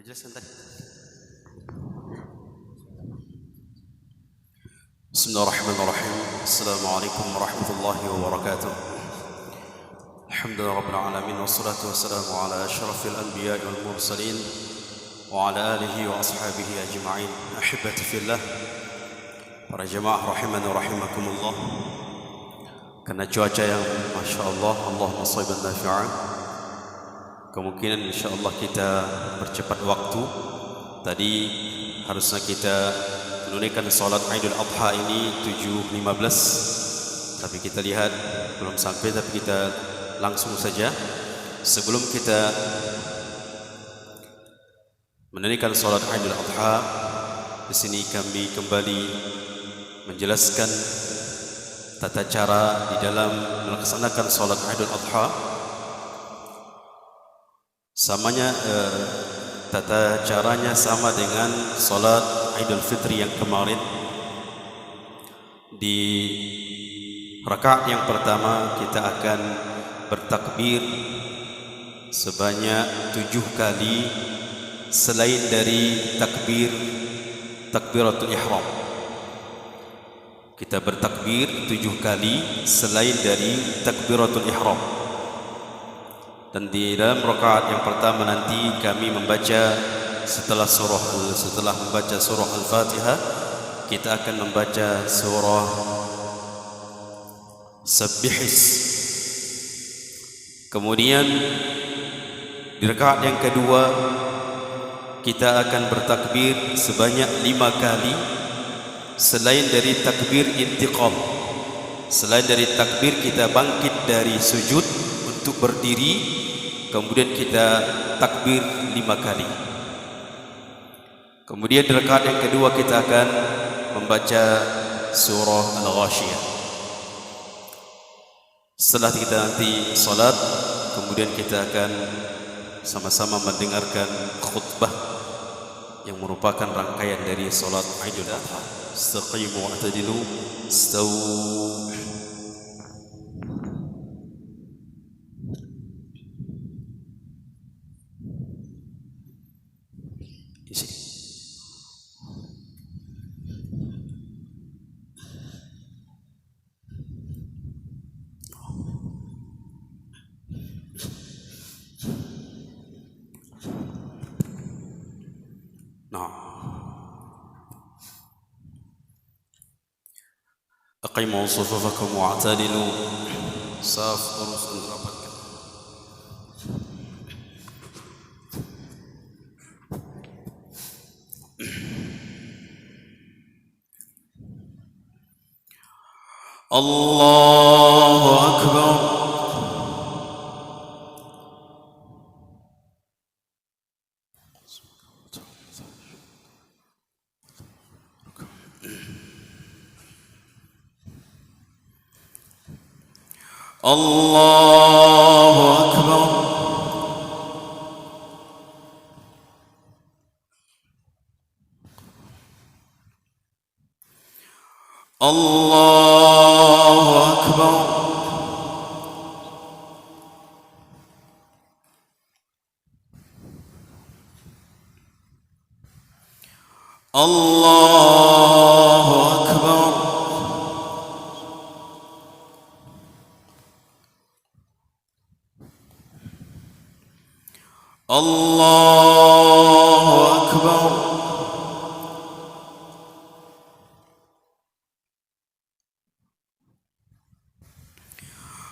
Majelis santai. Bismillahirrahmanirrahim. Assalamualaikum warahmatullahi wabarakatuh. Alhamdulillah rabbil alamin wassalatu wassalamu ala asyrafil anbiya'i wal mursalin wa ala alihi wa ashabihi ajma'in. Ahibati fillah, para jemaah rahimani wa rahimakumullah. Karena cuaca yang Masya Allah, Allahumma shayban nafi'an, kemungkinan insyaAllah kita bercepat waktu. Tadi harusnya kita menunaikan salat Idul Adha ini 7.15, tapi kita lihat belum sampai, tapi kita langsung saja. Sebelum kita menunaikan salat Idul Adha, di sini kami kembali menjelaskan tata cara di dalam melaksanakan salat Idul Adha. Tata caranya sama dengan salat Idul Fitri yang kemarin. Di rakaat yang pertama kita akan bertakbir sebanyak 7 kali selain dari takbiratul ihram. Kita bertakbir 7 kali selain dari takbiratul ihram. Dan di dalam rakaat yang pertama nanti kami membaca setelah membaca surah Al-Fatihah, kita akan membaca surah Sabbihis. Kemudian di rakaat yang kedua kita akan bertakbir sebanyak 5 kali selain dari takbir intiqal. Selain dari takbir kita bangkit dari sujud untuk berdiri, kemudian kita takbir 5 kali. Kemudian di rakaat yang kedua kita akan membaca surah Al-Ghashiyah. Setelah kita nanti salat, kemudian kita akan sama-sama mendengarkan khutbah yang merupakan rangkaian dari salat Idul Adha. Istaqimu wa'tadilu, istawu. Aqimu sufufakum wa'tadilu. Saf terus rapatkan. Allahu Akbar. Allahu Akbar. Allahu Akbar. Allahu Akbar.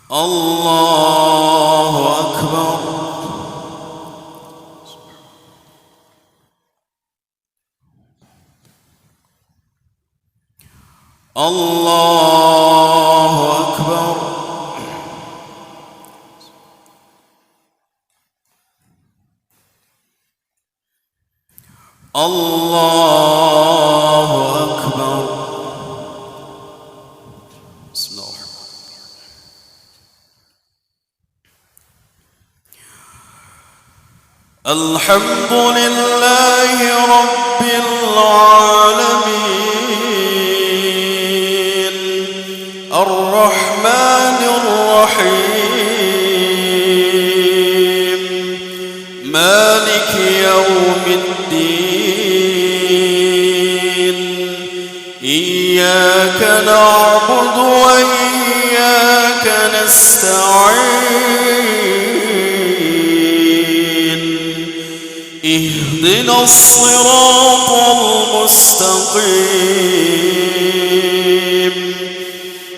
Allahu Akbar. Allahu Akbar. Allahu Akbar. Allahu Akbar. Alhamdulillahi Rabbil Alamin, Ar-Rahmanir Rahim, Maliki Yawmiddin. الدين إياك نعبد وإياك نستعين اهدنا الصراط المستقيم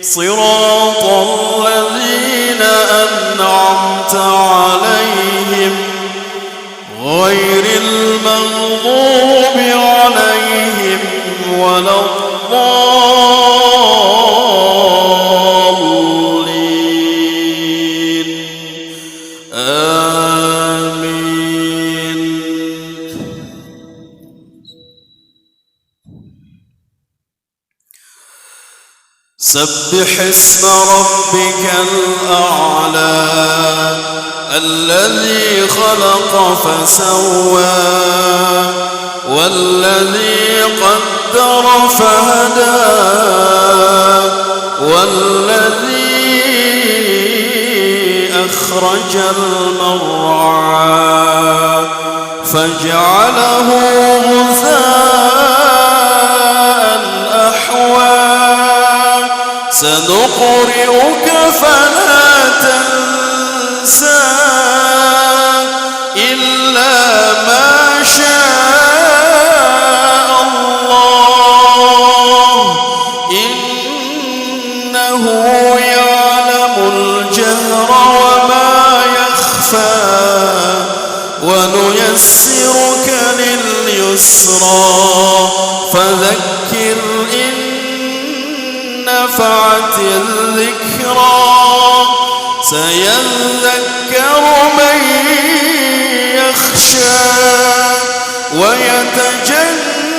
صراط الذين أنعمت عليهم غير المغضوب عليهم ولا الضالين آمين. سبح اسم ربك الأعلى الذي خلق فسوى والذي قدر فهدى والذي أخرج المرعى فجعله غثاء أحوى سنقرئك فلا تنسى إلا ما شاء الله إنه يعلم الجهر وما يخفى ونيسرك لليسرى فذكر إن نفعت الذكرى سيذكر من يخشى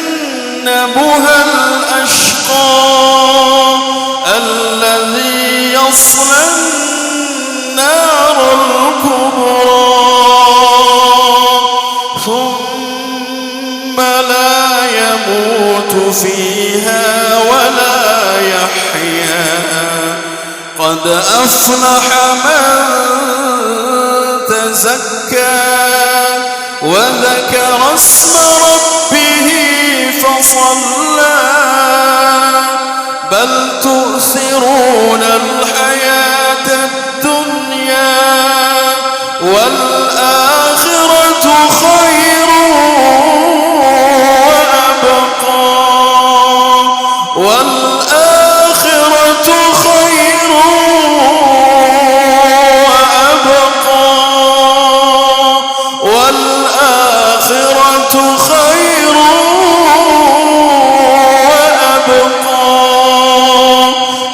ويتجنبها الأشقى الذي يصلى النار الكبرى ثم لا يموت فيها ولا يحيا قد أفلح من تزكى وذكر اسم ربه فصلى بل تؤثرون الحياة الدنيا والآخرة خير وأبقى والآخرة خير وأبقى والآخرة خير وأبقى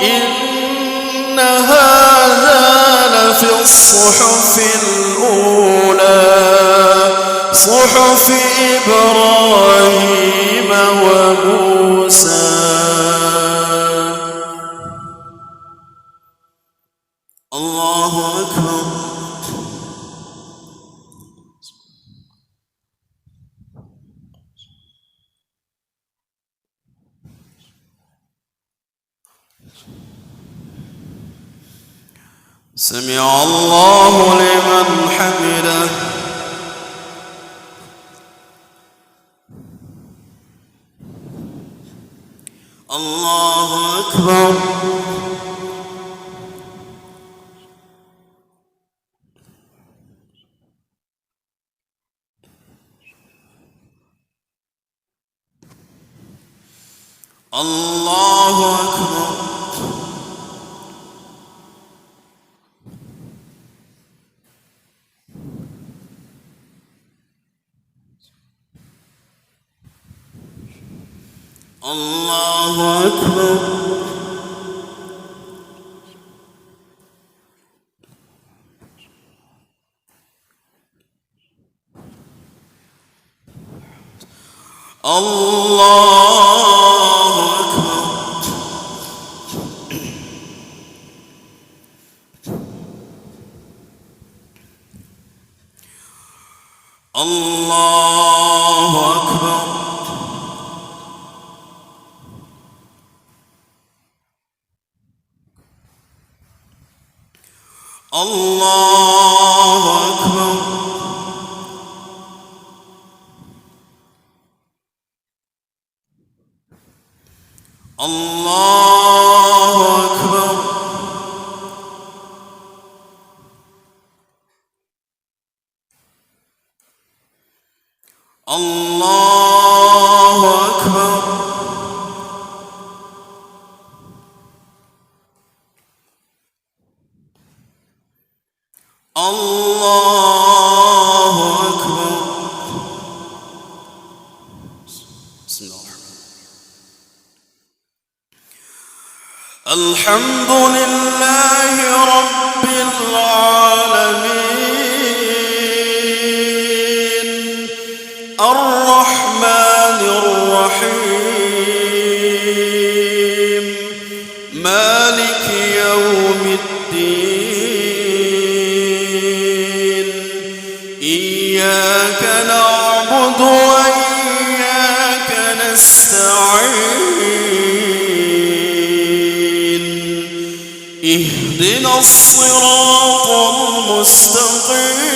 إن هذا لفي الصحف الأولى صحف إبراهيم وموسى. الله أكبر. سمع الله لمن حمده. الله أكبر. الله أكبر. الله أكبر. الله أكبر. الله أكبر. الله أكبر. الله أكبر. الله أكبر. الله أكبر. بسم الله الحمد لله رب العالمين الرحمن الرحيم مالك يوم الدين إياك نعبد وإياك نستعين اهدنا الصراط المستقيم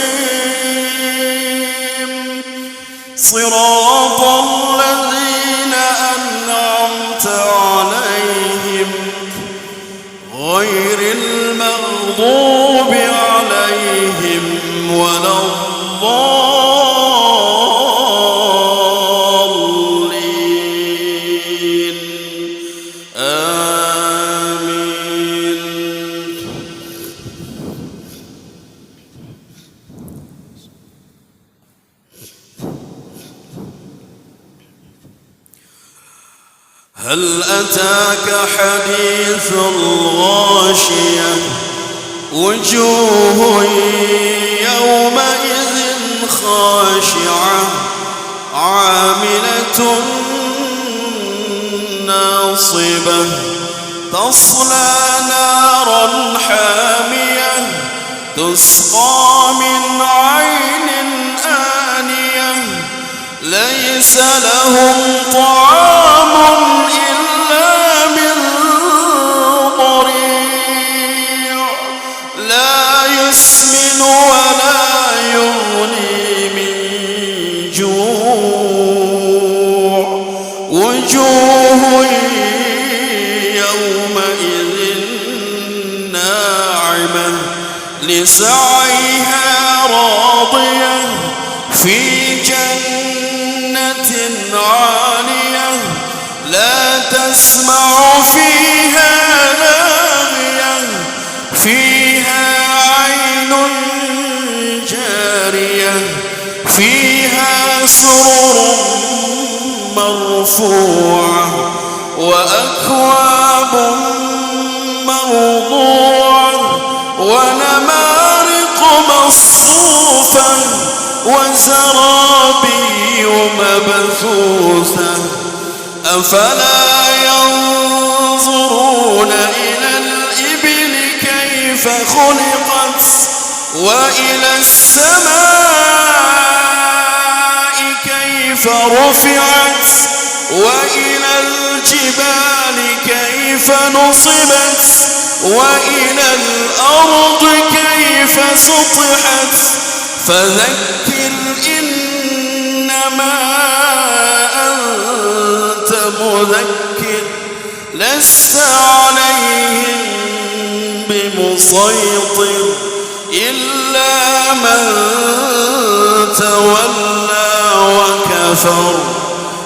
صراط الذين أنعمت عليهم غير المغضوب عليهم ولا الضالين آمين. هل أتاك حديث الغاشية وجوه يومئذ خاشعة عاملة ناصبة تصلى نارا حامية تسقى من عين آنية ليس لهم طعام إلا من ضريع لا يسمن ولا يغني من جوع وجوه يومئذ ناعمة لسعيها راضية في جنة عالية لا تسمع فيها لاغية فيها عين جارية فيها سرر مرفوعة وأكواب موضوعة ونمارق مصفوفة وزرابي مبثوثة أفلا ينظرون إلى الإبل كيف خلقت وإلى السماء كيف رفعت وإلى الجبال كيف نصبت وإلى الأرض كيف سطحت فذكر إنما أنت مذكر لست عليهم بمسيطر إلا من تولى وكفر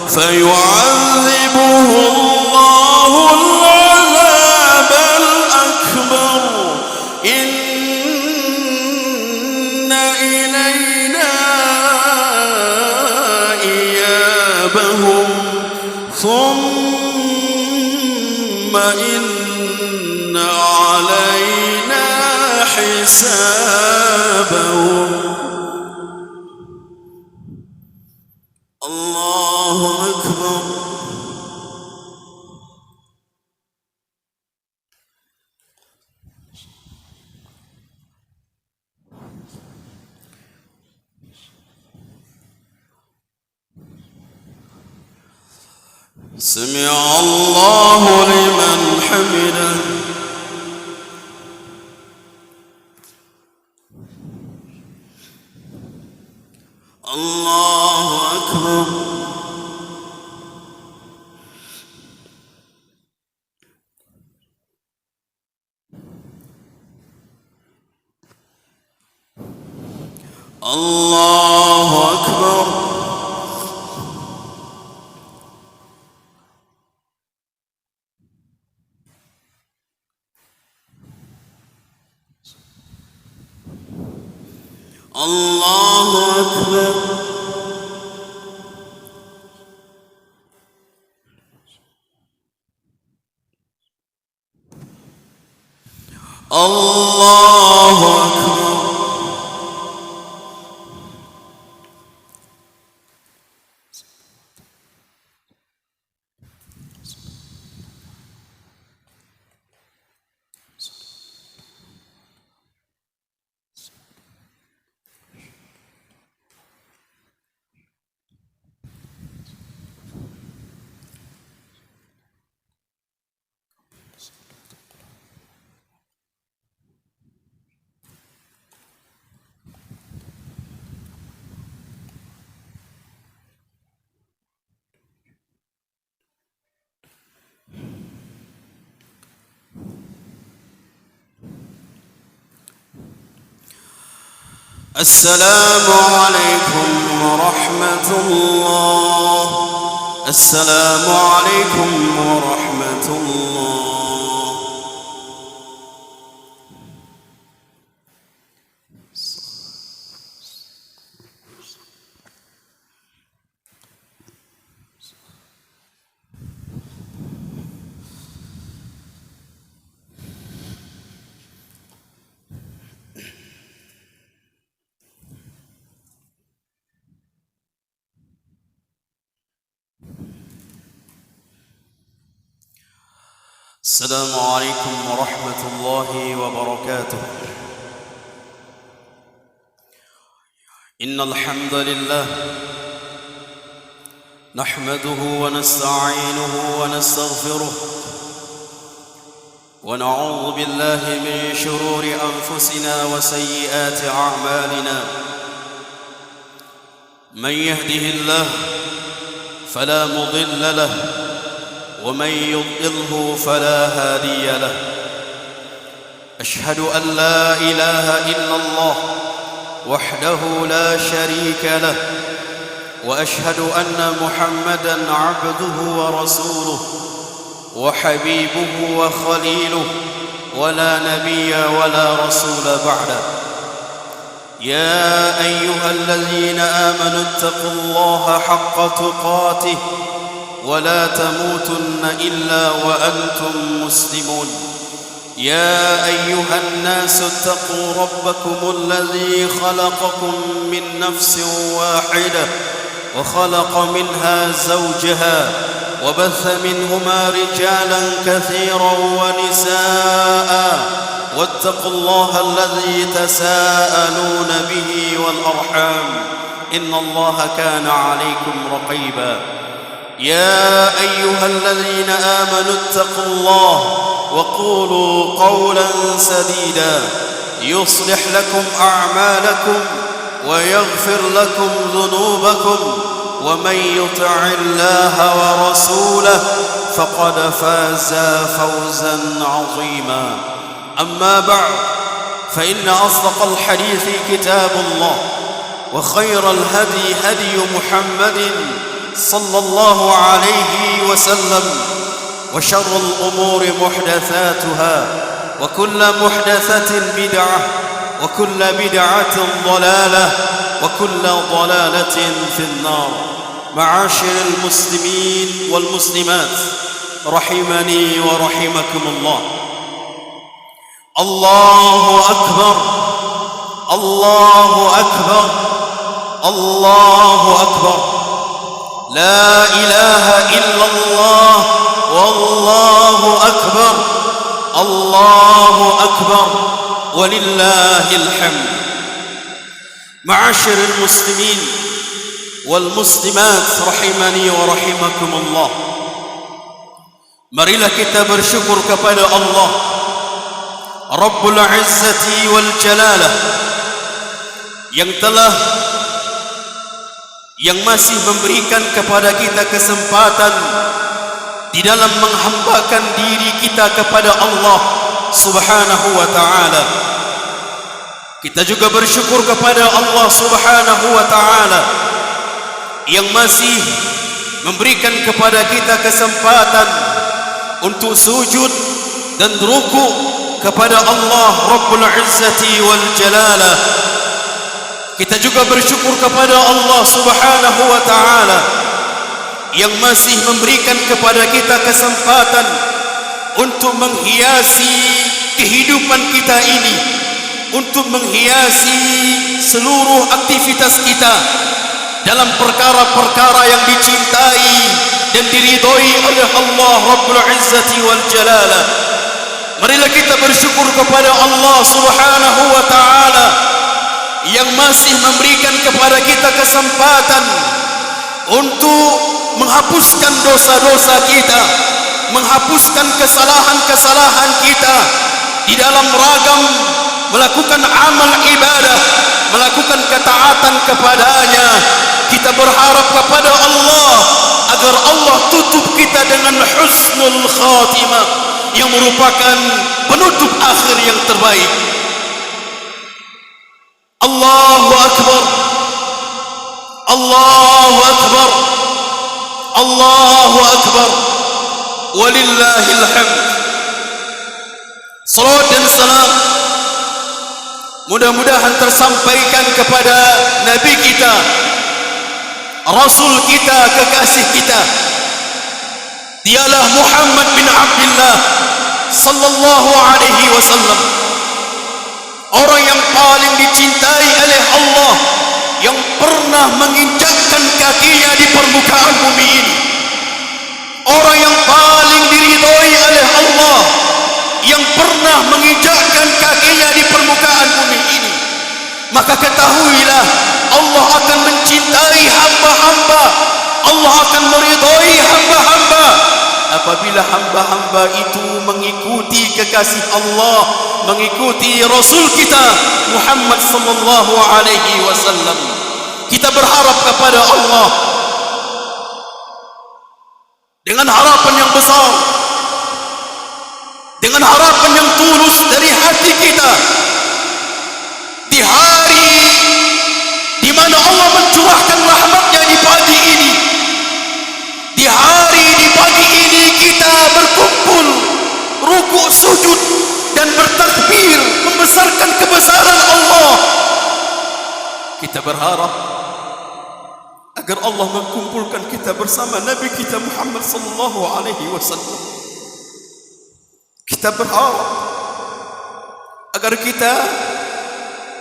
فيعذبه الله العذاب الأكبر إن إلينا إيابهم ثم إن علينا حسابهم. الله أكبر. سمع الله لمن حمده. الله أكبر. الله أكبر. الله أكبر. الله أكبر. السلام عليكم ورحمة الله. السلام عليكم ورحمة الله. السلام عليكم ورحمة الله وبركاته. إن الحمد لله نحمده ونستعينه ونستغفره ونعوذ بالله من شرور أنفسنا وسيئات أعمالنا. من يهده الله فلا مضل له ومن يضلله فلا هادي له. أشهد أن لا إله إلا الله وحده لا شريك له، وأشهد أن محمدًا عبده ورسوله وحبيبه وخليله، ولا نبي ولا رسول بعده. يا أيها الذين آمنوا اتقوا الله حق تقاته ولا تموتن إلا وأنتم مسلمون. يا أيها الناس اتقوا ربكم الذي خلقكم من نفس واحدة وخلق منها زوجها وبث منهما رجالا كثيرا ونساء، واتقوا الله الذي تساءلون به والأرحام إن الله كان عليكم رقيبا. يا أيها الذين آمنوا اتقوا الله وقولوا قولا سديدا يصلح لكم أعمالكم ويغفر لكم ذنوبكم، ومن يطع الله ورسوله فقد فاز فوزا عظيما. أما بعد، فإن أصدق الحديث كتاب الله، وخير الهدي هدي محمد صلى الله عليه وسلم، وشر الأمور محدثاتها، وكل محدثة بدعة، وكل بدعة ضلالة، وكل ضلالة في النار. معاشر المسلمين والمسلمات رحمني ورحمكم الله. الله أكبر. الله أكبر. الله أكبر. لا إله إلا الله والله أكبر. الله أكبر ولله الحمد. معاشر المسلمين والmuslimat rahimani wa rahimakumullah. Marilah kita bersyukur kepada Allah Rabbul Izzati wal Jalalah yang masih memberikan kepada kita kesempatan di dalam menghambakan diri kita kepada Allah Subhanahu wa ta'ala. Kita juga bersyukur kepada Allah Subhanahu wa taala yang masih memberikan kepada kita kesempatan untuk sujud dan ruku kepada Allah Rabbul Izzati wal Jalalah. Kita juga bersyukur kepada Allah Subhanahu wa taala yang masih memberikan kepada kita kesempatan untuk menghiasi kehidupan kita ini, untuk menghiasi seluruh aktivitas kita dalam perkara-perkara yang dicintai dan diridhoi oleh Allah Rabbul Izzati wal Jalalah. Marilah kita bersyukur kepada Allah Subhanahu wa taala yang masih memberikan kepada kita kesempatan untuk menghapuskan dosa-dosa kita, menghapuskan kesalahan-kesalahan kita di dalam ragam melakukan amal ibadah, melakukan ketaatan kepadanya. Kita berharap kepada Allah agar Allah tutup kita dengan husnul khatimah yang merupakan penutup akhir yang terbaik. Allahu Akbar, Allahu Akbar, Allahu Akbar, walillahil hamd. Salawat dan salam mudah-mudahan tersampaikan kepada Nabi kita, Rasul kita, kekasih kita. Dialah Muhammad bin Abdullah sallallahu alaihi wasallam, orang yang paling dicintai oleh Allah, yang pernah menginjakkan kakinya di permukaan bumi ini, orang yang paling diridhoi oleh Allah, yang pernah menginjakkan kakinya di permukaan bumi ini. Maka ketahuilah, Allah akan mencintai hamba-hamba, Allah akan meridhoi hamba-hamba apabila hamba-hamba itu mengikuti kekasih Allah, mengikuti Rasul kita Muhammad sallallahu alaihi wasallam. Kita berharap kepada Allah dengan harapan yang besar, dengan harapan yang tulus dari hati kita, di hari di mana Allah mencurahkan rahmatnya di pagi ini, di hari di pagi ini kita berkumpul ruku sujud dan bertakbir membesarkan kebesaran Allah. Kita berharap agar Allah mengumpulkan kita bersama Nabi kita Muhammad sallallahu alaihi wasallam. Kita berharap agar kita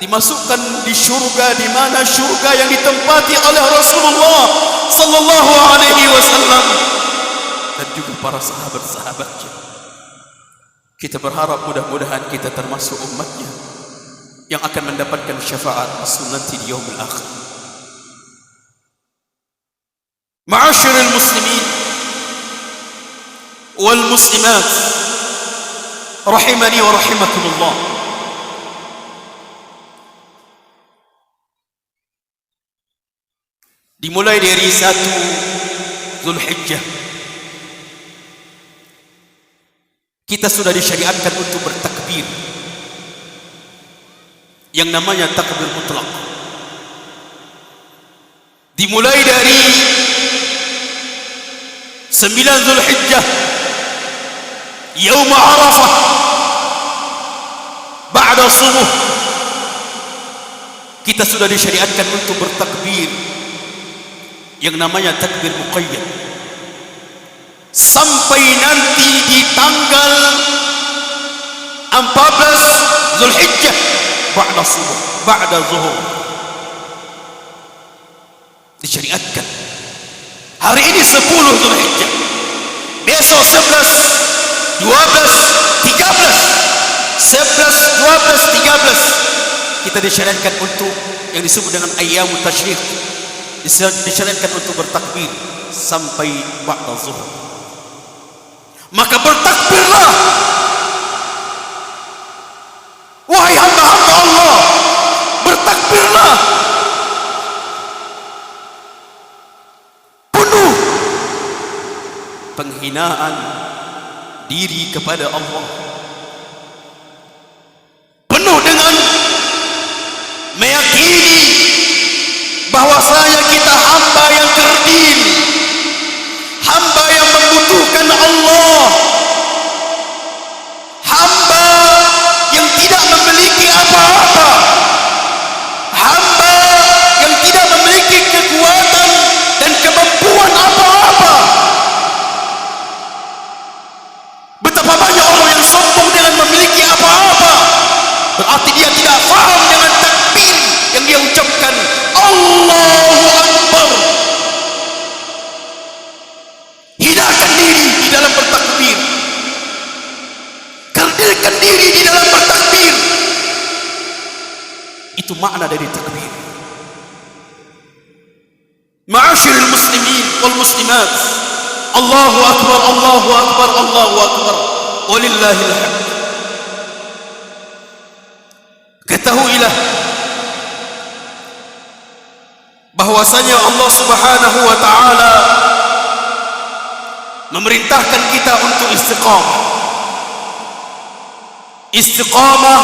dimasukkan di syurga, di mana syurga yang ditempati oleh Rasulullah sallallahu alaihi wasallam dan juga para sahabat-sahabatnya. Kita berharap mudah-mudahan kita termasuk umatnya yang akan mendapatkan syafaat sunnati di yaumil akhir. Ma'asyiral muslimin wal muslimat rahimani wa rahimakumullah. Dimulai dari 1 Zulhijjah kita sudah disyariatkan untuk bertakbir yang namanya takbir mutlak. Dimulai dari 9 Zulhijjah Yaum Arafah ba'da subuh kita sudah disyariatkan untuk bertakbir yang namanya takbir muqayyad sampai nanti di tanggal 14 Zulhijjah ba'da subuh, ba'da zuhur disyariatkan. Hari ini 10 Zulhijjah, besok 11, 12, 13, 11, 12, 13 kita disyariatkan untuk yang disebut dengan ayyamut tasyrik, disyariatkan untuk bertakbir sampai ba'da zuhur. Maka bertakbirlah wahai hamba-hamba Allah, bertakbirlah penuh penghinaan diri kepada Allah, penuh dengan Itu makna dari takbir. Ma'asyiral muslimin wal muslimat, Allahu akbar, Allahu akbar, Allahu akbar, walillahil hamd. Ketahuilah bahwasanya Allah Subhanahu wa taala memerintahkan kita untuk istiqamah. Istiqamah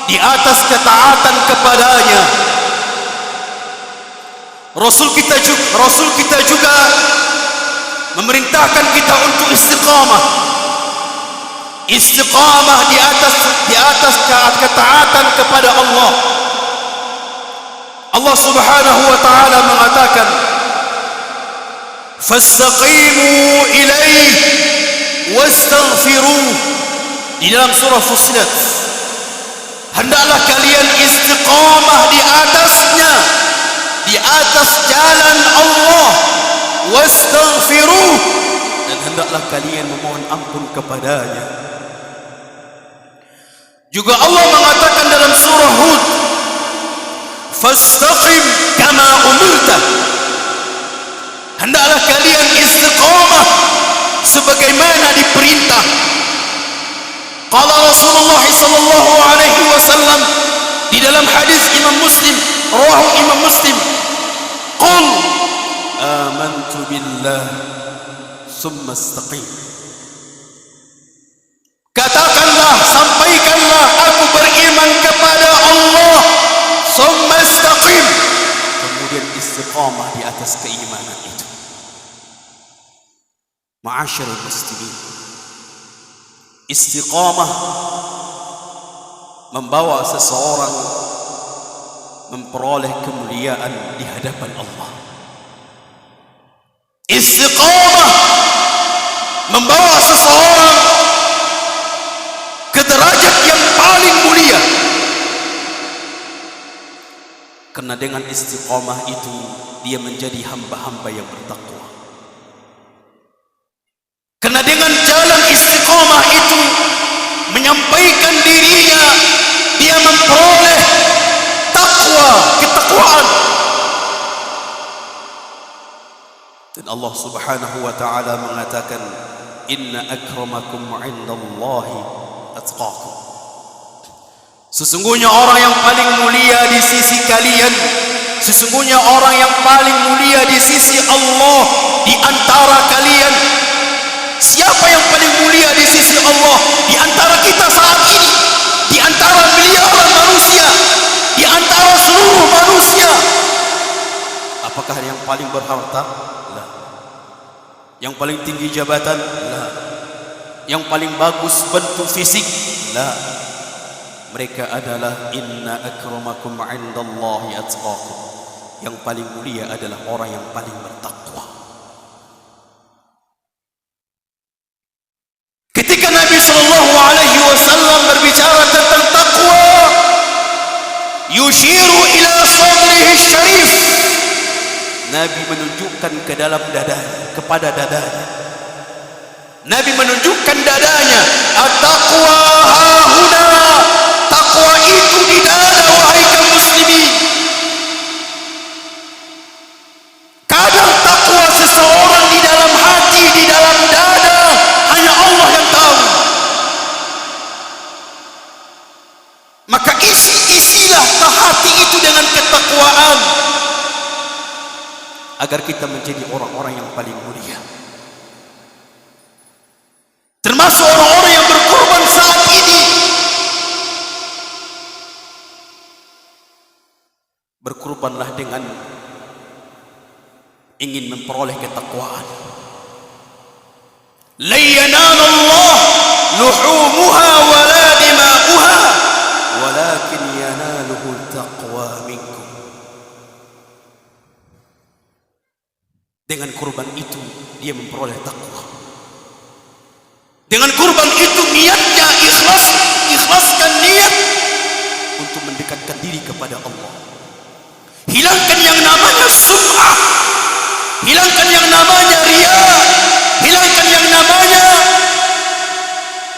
di atas ketaatan kepadanya. Rasul kita juga memerintahkan kita untuk istiqamah. Istiqamah di atas ketaatan kepada Allah. Allah Subhanahu wa taala mengatakan, "Fastaqimu ilaihi wastaghfiruh." Di dalam surah Fussilat, hendaklah kalian istiqamah di atasnya, di atas jalan Allah, wastaghfiruh, dan hendaklah kalian memohon ampun kepadanya. Juga Allah mengatakan dalam surah Hud, "Fastaqim kama umirta." Hendaklah kalian istiqamah sebagaimana diperintah. Qala Rasulullah sallallahu alaihi wasallam di dalam hadis Imam Muslim, rawahu Imam Muslim, "Qul amantu billah summa istaqim." Katakanlah, sampaikanlah, aku beriman kepada Allah, summa istaqim, kemudian istiqamah di atas keimanan itu. Ma'asyiral muslimin, istiqamah membawa seseorang memperoleh kemuliaan di hadapan Allah. Istiqamah membawa seseorang ke derajat yang paling mulia. Karena dengan istiqamah itu dia menjadi hamba-hamba yang bertakwa. Karena dengan jalan istiqamah itu menyampaikan dirinya, dia memperoleh takwa, ketakwaan. Dan Allah Subhanahu wa taala mengatakan, "Inna akramakum 'indallahi atqakum." Sesungguhnya orang yang paling mulia di sisi kalian, sesungguhnya orang yang paling mulia di sisi Allah di antara kalian. Siapa yang paling mulia di sisi Allah di antara kita saat ini? Di antara miliaran manusia, di antara seluruh manusia. Apakah yang paling berharta? La. Yang paling tinggi jabatan? La. Yang paling bagus bentuk fisik? La. Mereka adalah inna akramakum 'indallahi atqakum. Yang paling mulia adalah orang yang paling bertakwa. Ketika Nabi sallallahu alaihi wasallam berbicara tentang takwa, yushiru ila sadrihi syarif. Nabi menunjukkan ke dalam dadanya, kepada dadanya. Nabi menunjukkan dadanya, at-taqwa hahuna. Takwa itu di dada, wahai kaum muslimin. Kadang takwa seseorang di dalam hati, di dalam dada, hanya Allah yang tahu. Maka isilah hati itu dengan ketakwaan agar kita menjadi orang-orang yang paling mulia. Termasuk orang-orang yang berkorban saat ini. Berkorbanlah dengan ingin memperoleh ketakwaan. La yanalullah luhumuha wala dima'uha walakin yanaluhu taqwa minkum. Dengan kurban itu dia memperoleh takwa. Dengan kurban itu niatnya ikhlaskan niat untuk mendekatkan diri kepada Allah. Hilangkan yang namanya sum'ah, hilangkan yang namanya riya, hilangkan yang namanya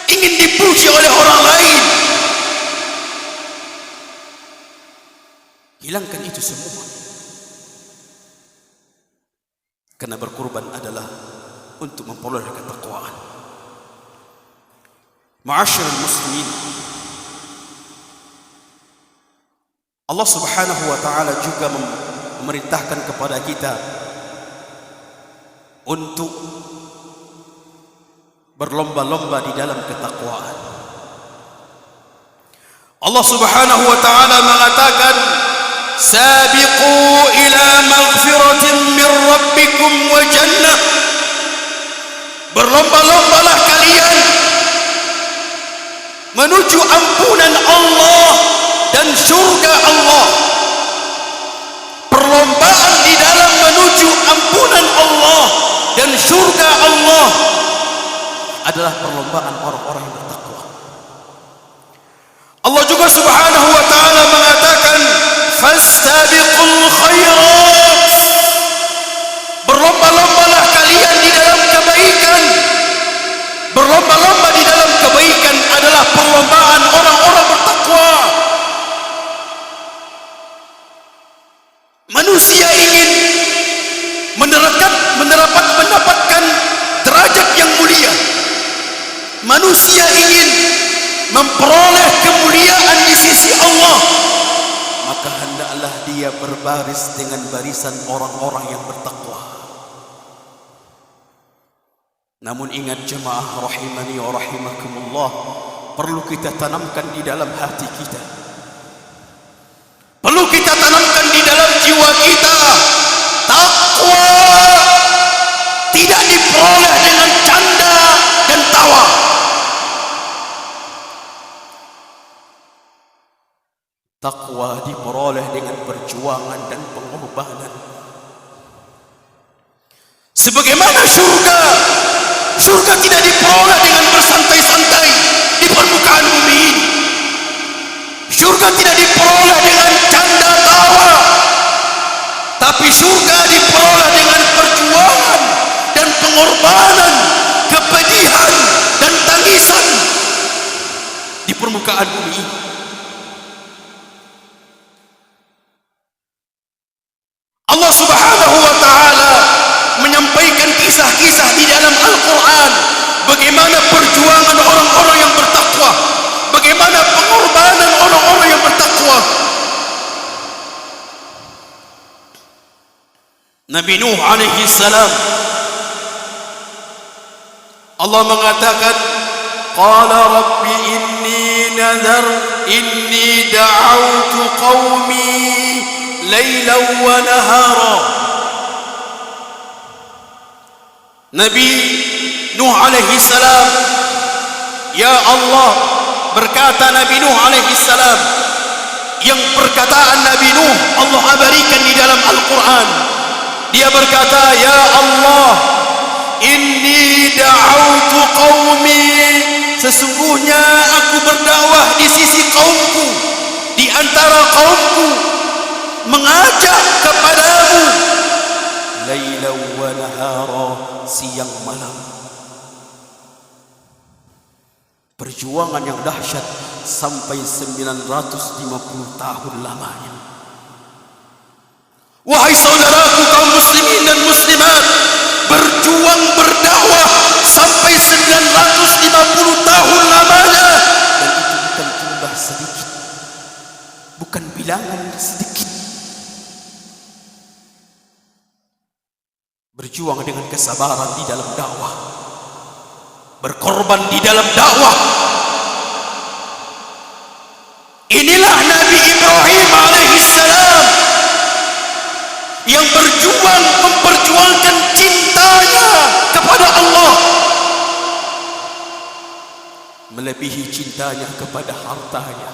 ingin dipuji oleh orang lain. Hilangkan itu semua. Karena berkorban adalah untuk memperoleh ketakwaan. Ma'asyiral muslimin, Allah Subhanahu wa taala juga memerintahkan kepada kita untuk berlomba-lomba di dalam ketakwaan. Allah Subhanahu wa taala mengatakan, "Sabiqu ila maghfiratin min rabbikum wa jannah." Berlomba-lombalah kalian menuju ampunan Allah dan surga Allah. Perlombaan di dalam menuju ampunan Allah dan surga Allah adalah perlombaan orang-orang yang bertakwa. Allah juga Subhanahu wa taala mengatakan, "Fastabiqul khairat." Berlomba-lombalah kalian di dalam kebaikan. Berlomba-lomba di dalam kebaikan adalah perlombaan orang-orang bertakwa. Manusia ingin mendapatkan derajat yang mulia. Manusia ingin memperoleh kemuliaan di sisi Allah, maka hendaklah dia berbaris dengan barisan orang-orang yang bertakwa. Namun ingat jemaah rahimani wa rahimakumullah, perlu kita tanamkan di dalam hati kita, perlu kita tanamkan di dalam jiwa kita, takwa tidak diperoleh dengan canda dan tawa. Takwa diperoleh dengan perjuangan dan pengorbanan. Sebagaimana surga tidak diperoleh dengan bersantai-santai di permukaan bumi ini. Surga tidak diperoleh dengan canda tawa, tapi surga diperoleh dengan perjuangan dan pengorbanan, kepedihan dan tangisan di permukaan bumi ini. Allah Subhanahu wa taala menyampaikan kisah-kisah di dalam Al-Quran, bagaimana perjuangan orang-orang yang bertakwa, bagaimana pengorbanan orang-orang yang bertakwa. Nabi Nuh alaihi salam, Allah mengatakan, qala rabbi inni da'awtu qawmi laylan wa nahara. Nabi Nuh alaihi salam, ya Allah, berkata Nabi Nuh alaihi salam, yang perkataan Nabi Nuh Allah abadikan di dalam Al-Quran. Dia berkata, ya Allah, inni da'awtu qawmi, sesungguhnya aku berdakwah di sisi kaumku, di antara kaumku, mengajak kepadamu laila wa nahara, siang malam. Perjuangan yang dahsyat sampai 950 tahun lamanya. Wahai saudaraku kaum muslimin dan muslimat, berjuang berdakwah sampai 950 tahun lamanya, dan itu bukan jumlah sedikit, bukan bilangan sedikit. Berjuang dengan kesabaran di dalam dakwah, berkorban di dalam dakwah. Inilah Nabi Ibrahim alaihissalam yang berjuang memperjuangkan cintanya kepada Allah melebihi cintanya kepada hartanya,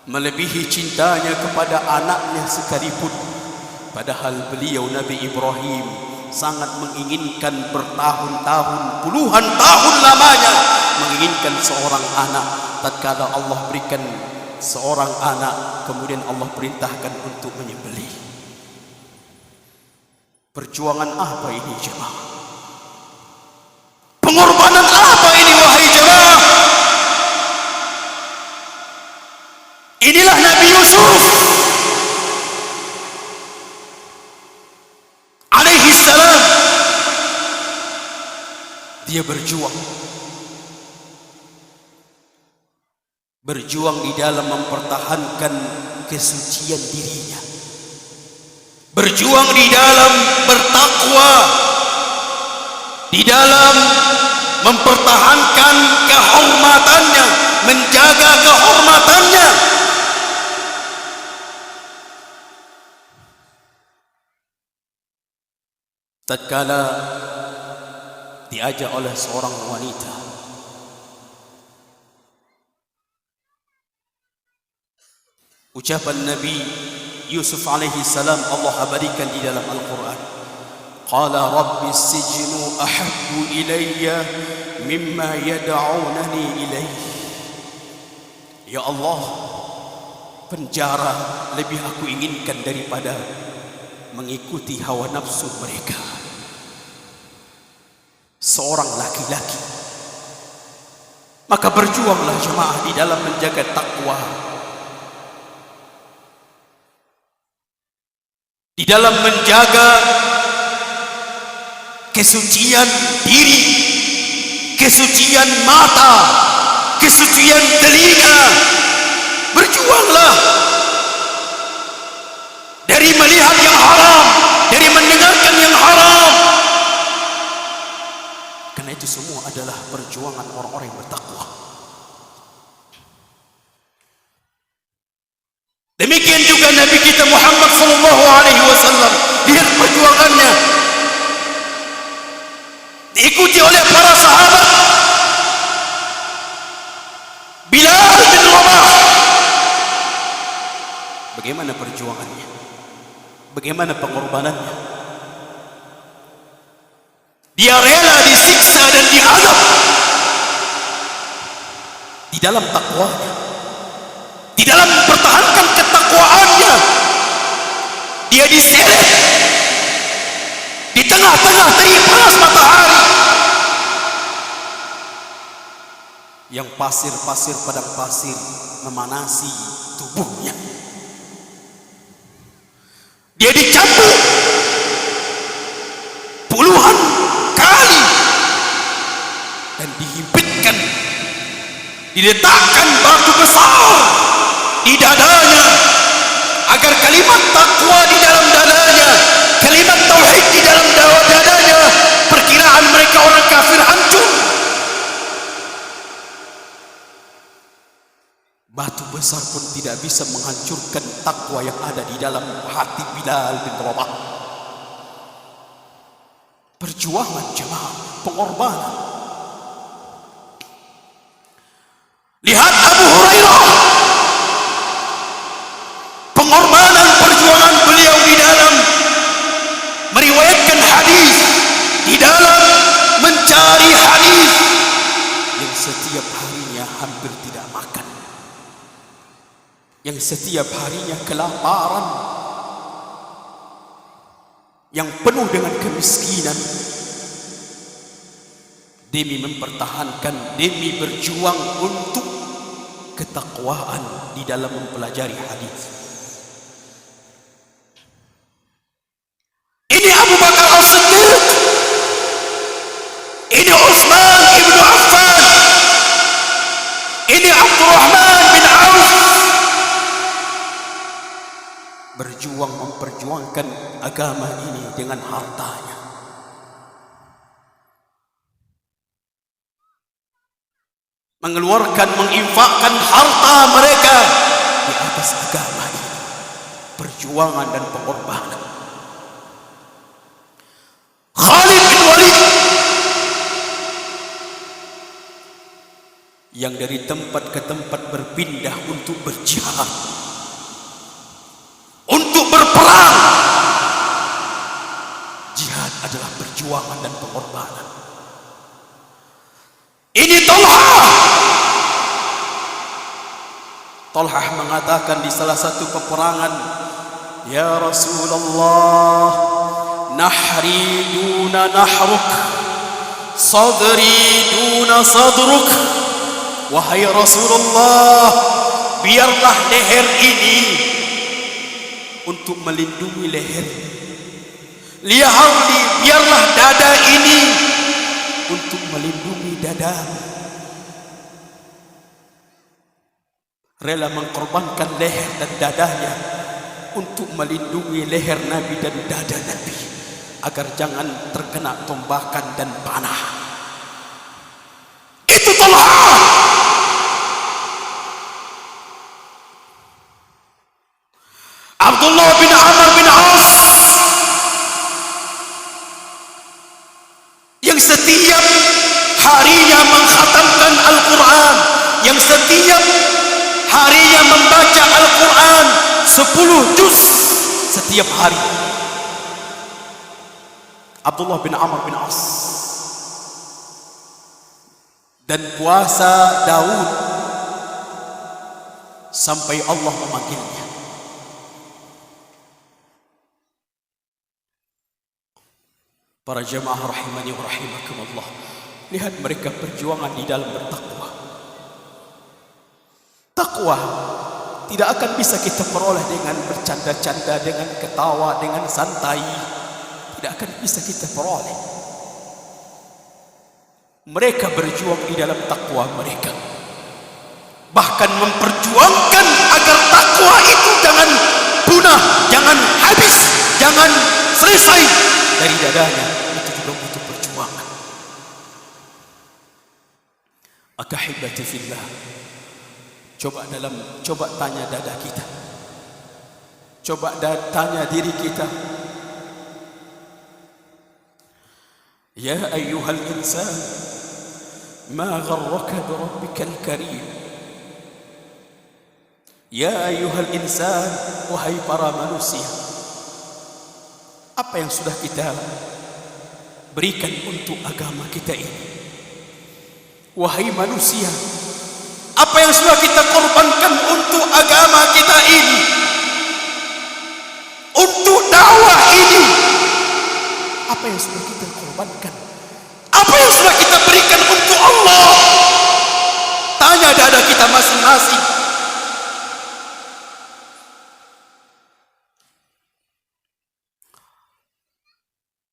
melebihi cintanya kepada anaknya sekalipun. Padahal beliau Nabi Ibrahim sangat menginginkan bertahun-tahun, puluhan tahun lamanya menginginkan seorang anak. Tatkala Allah berikan seorang anak, kemudian Allah perintahkan untuk menyembelih. Perjuangan apa ini jemaah? Pengorbanan apa ini wahai jemaah? Inilah Nabi Yusuf Dia berjuang di dalam mempertahankan kesucian dirinya, berjuang di dalam bertakwa, di dalam mempertahankan kehormatannya, menjaga kehormatannya. Tatkala diajak oleh seorang wanita, ucapan Nabi Yusuf alaihi salam Allah abadikan di dalam Al-Quran. Qala rabbi sijnu ahabbu ilayya mimma yad'unani ilayhi. Ya Allah, penjara lebih aku inginkan daripada mengikuti hawa nafsu mereka. Seorang laki-laki, maka berjuanglah jemaah di dalam menjaga takwa, di dalam menjaga kesucian diri, kesucian mata, kesucian telinga. Berjuanglah dari melihat yang haram, dari mendengarkan yang haram. Karena itu semua adalah perjuangan orang-orang yang bertakwa. Demikian juga Nabi kita Muhammad sallallahu alaihi wasallam, lihat perjuangannya, diikuti oleh para sahabat. Bilal bin Rabah, bagaimana perjuangannya, bagaimana pengorbanannya. Dia rela disiksa dan diazab di dalam takwanya, di dalam mempertahankan ketakwaannya. Dia diseret di tengah-tengah terik panas matahari, yang pasir-pasir padang pasir memanasi tubuhnya. Dia dicambuk puluhan kali dan dihimpitkan, diletakkan batu besar di dadanya agar kalimat takwa di dalam dadanya, kalimat tauhid di dalam dadanya, perkiraan mereka orang kafir hancur. Batu besar pun tidak bisa menghancurkan takwa yang ada di dalam hati Bilal bin Rabah. Perjuangan jemaah, pengorbanan. Lihat Abu Hurairah, pengorbanan perjuangan beliau di dalam meriwayatkan hadis, di dalam mencari hadis, yang setiap harinya hampir tidak makan, yang setiap harinya kelaparan, yang penuh dengan kemiskinan, demi mempertahankan, demi berjuang untuk ketakwaan di dalam mempelajari hadis. Ini Abu Bakar As-Siddiq, ini Utsman ibn Affan, ini Abdurrahman bin Auf, berjuang memperjuangkan agama ini dengan hartanya. Mengeluarkan, menginfakkan harta mereka di atas agama ini. Perjuangan dan pengorbanan. Khalid bin Walid, yang dari tempat ke tempat berpindah untuk berjihad, untuk berperang. Jihad adalah perjuangan dan pengorbanan. Ini Talhah mengatakan di salah satu peperangan, ya Rasulullah, nahri duna nahruk, sadri duna sadruk. Wahai Rasulullah, biarlah leher ini untuk melindungi leher, biarlah dada ini untuk melindungi melindungi dadamu, rela mengkorbankan leher dan dadanya untuk melindungi leher Nabi dan dada Nabi agar jangan terkena tombakan dan panah. Itu Talha. Abdullah bin Amr bin As yang setiap harinya mengkhatamkan Al-Quran, yang setiap harinya membaca Al-Quran 10 juz setiap hari. Abdullah bin Amr bin As. Dan puasa Daud sampai Allah memanggilnya. Para jemaah rahimani wa rahimakumullah, lihat mereka perjuangan di dalam bertakwa. Takwa tidak akan bisa kita peroleh dengan bercanda-canda, dengan ketawa, dengan santai. Tidak akan bisa kita peroleh. Mereka berjuang di dalam takwa mereka, bahkan memperjuangkan agar takwa itu jangan punah, jangan habis, jangan selesai dari dadanya. Itu juga butuh perjuangan. Akahibati fillah, coba tanya dada kita, coba tanya diri kita. Ya ayyuhal insan, ma gharraka bi rabbikal karim. Ya ayyuhal insan, wahai para manusia, apa yang sudah kita berikan untuk agama kita ini? Wahai manusia, apa yang sudah kita korbankan untuk agama kita ini, untuk dakwah ini? Apa yang sudah kita korbankan? Apa yang sudah kita berikan untuk Allah? Tanya dada kita masing-masing.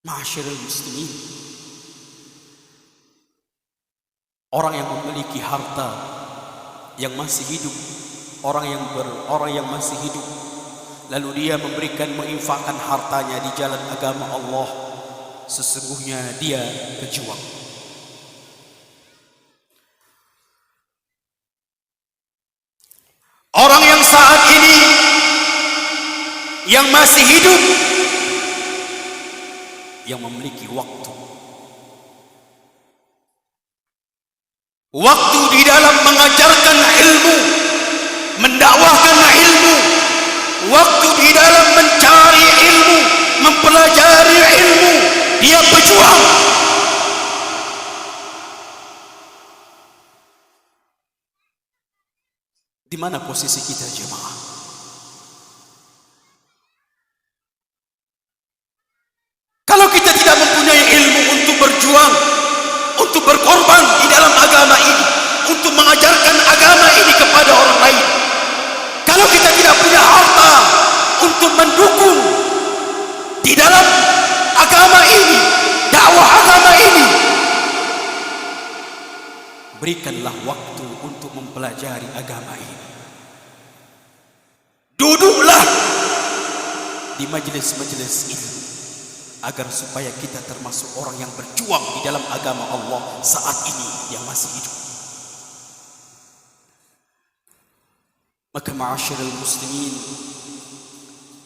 Ma'asyiral muslimin, orang yang memiliki harta, yang masih hidup, orang yang masih hidup, lalu dia menginfakkan hartanya di jalan agama Allah, sesungguhnya dia pejuang. Orang yang saat ini yang masih hidup, yang memiliki waktu di dalam mengajarkan ilmu, mendakwahkan ilmu, waktu di dalam mencari ilmu, mempelajari ilmu, dia berjuang. Di mana posisi kita jemaah? Kalau kita tidak mempunyai ilmu untuk berjuang, untuk berkorban di dalam agama ini, untuk mengajarkan agama ini kepada orang lain, kalau kita tidak punya harta untuk mendukung di dalam agama ini, dakwah agama ini, berikanlah waktu untuk mempelajari agama ini. Duduklah di majelis-majelis ini agar supaya kita termasuk orang yang berjuang di dalam agama Allah saat ini yang masih hidup. Maka ma'asyiral muslimin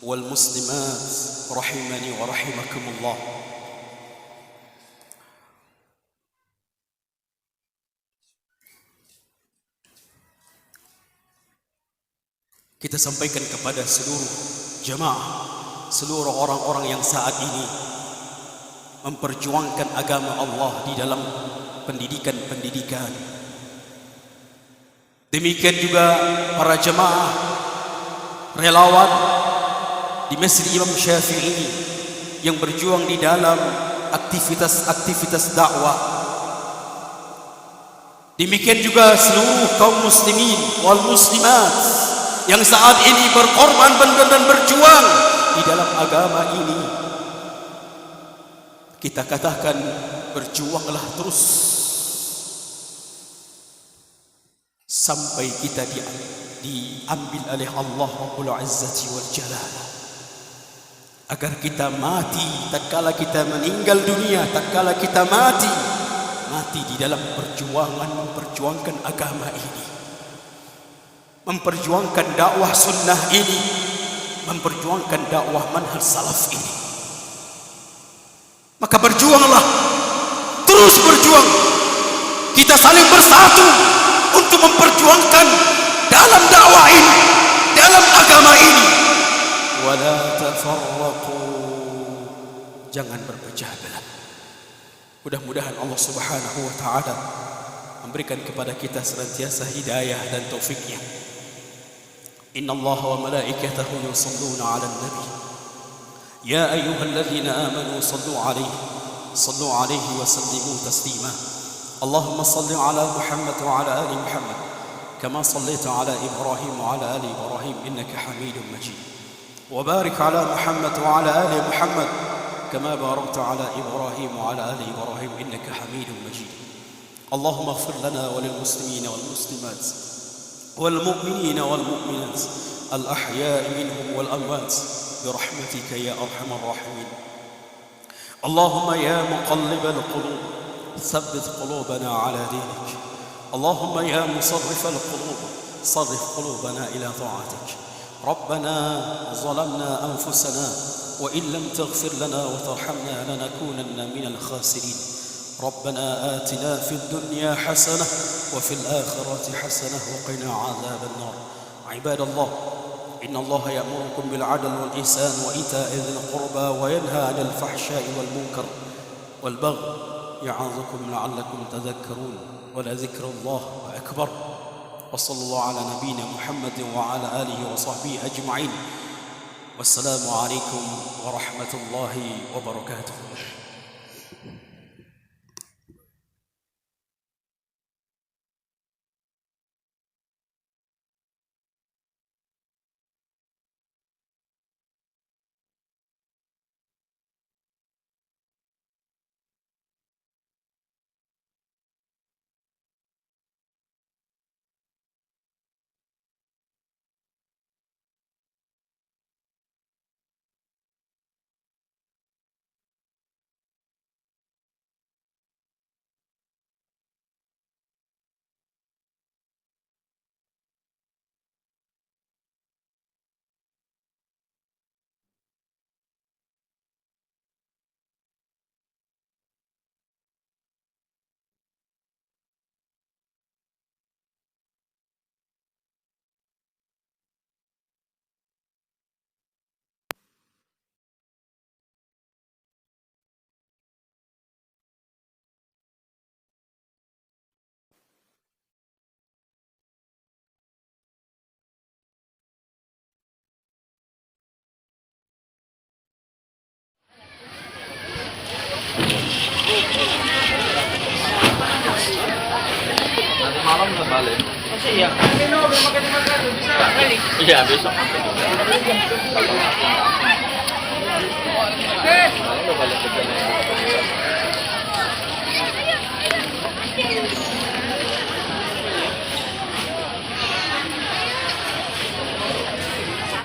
wal muslimat rahimani wa rahimakumullah, kita sampaikan kepada seluruh jemaah, seluruh orang-orang yang saat ini memperjuangkan agama Allah di dalam pendidikan-pendidikan. Demikian juga para jemaah relawan di Masjid Imam Syafi'i yang berjuang di dalam aktivitas-aktivitas dakwah. Demikian juga seluruh kaum muslimin wal muslimat yang saat ini berkorban dan berjuang di dalam agama ini. Kita katakan, berjuanglah terus, sampai kita diambil oleh Allah Rabbul Izzati wal Jalal, agar kita mati tatkala kita meninggal dunia, tatkala kita mati di dalam perjuangan memperjuangkan agama ini, memperjuangkan dakwah sunnah ini, memperjuangkan dakwah manhaj salaf ini. Maka berjuanglah, terus berjuang. Kita saling bersatu untuk memperjuangkan dalam dakwah ini, dalam agama ini. Wala tafarraqu, jangan berpecah belah. Mudah-mudahan Allah Subhanahu wa taala memberikan kepada kita senantiasa hidayah dan taufiknya. Innallaha wa malaikatahu yusalluna 'alan nabi ya ayyuhalladzina amanu sallu 'alaihi wa sallimu taslima. Allahumma salli 'ala Muhammad wa 'ala ali Muhammad kama sallaita 'ala Ibrahim wa 'ala ali Ibrahim innaka Hamidum Majid. Wa barik 'ala Muhammad wa 'ala ali Muhammad كما باركت على إبراهيم وعلى آل إبراهيم إنك حميد مجيد. اللهم اغفر لنا وللمسلمين والمسلمات والمؤمنين والمؤمنات الأحياء منهم والأموات برحمتك يا أرحم الراحمين. اللهم يا مقلب القلوب ثبت قلوبنا على دينك. اللهم يا مصرف القلوب صرف قلوبنا إلى طاعتك. ربنا ظلمنا أنفسنا وإن لم تغفر لنا وترحمنا لنكونن من الخاسرين. ربنا آتنا في الدنيا حسنة وفي الآخرة حسنة وقنا عذاب النار. عباد الله، إن الله يأمركم بالعدل والإحسان وإيتاء ذي القربى وينهى عن الفحشاء والمنكر والبغي يعظكم لعلكم تذكرون. ولذكر الله أكبر. وصلى الله على نبينا محمد وعلى آله وصحبه أجمعين. والسلام عليكم ورحمة الله وبركاته. Nanti malam udah balik. Masih ya? Ini belum makan bisa balik. Iya, besok.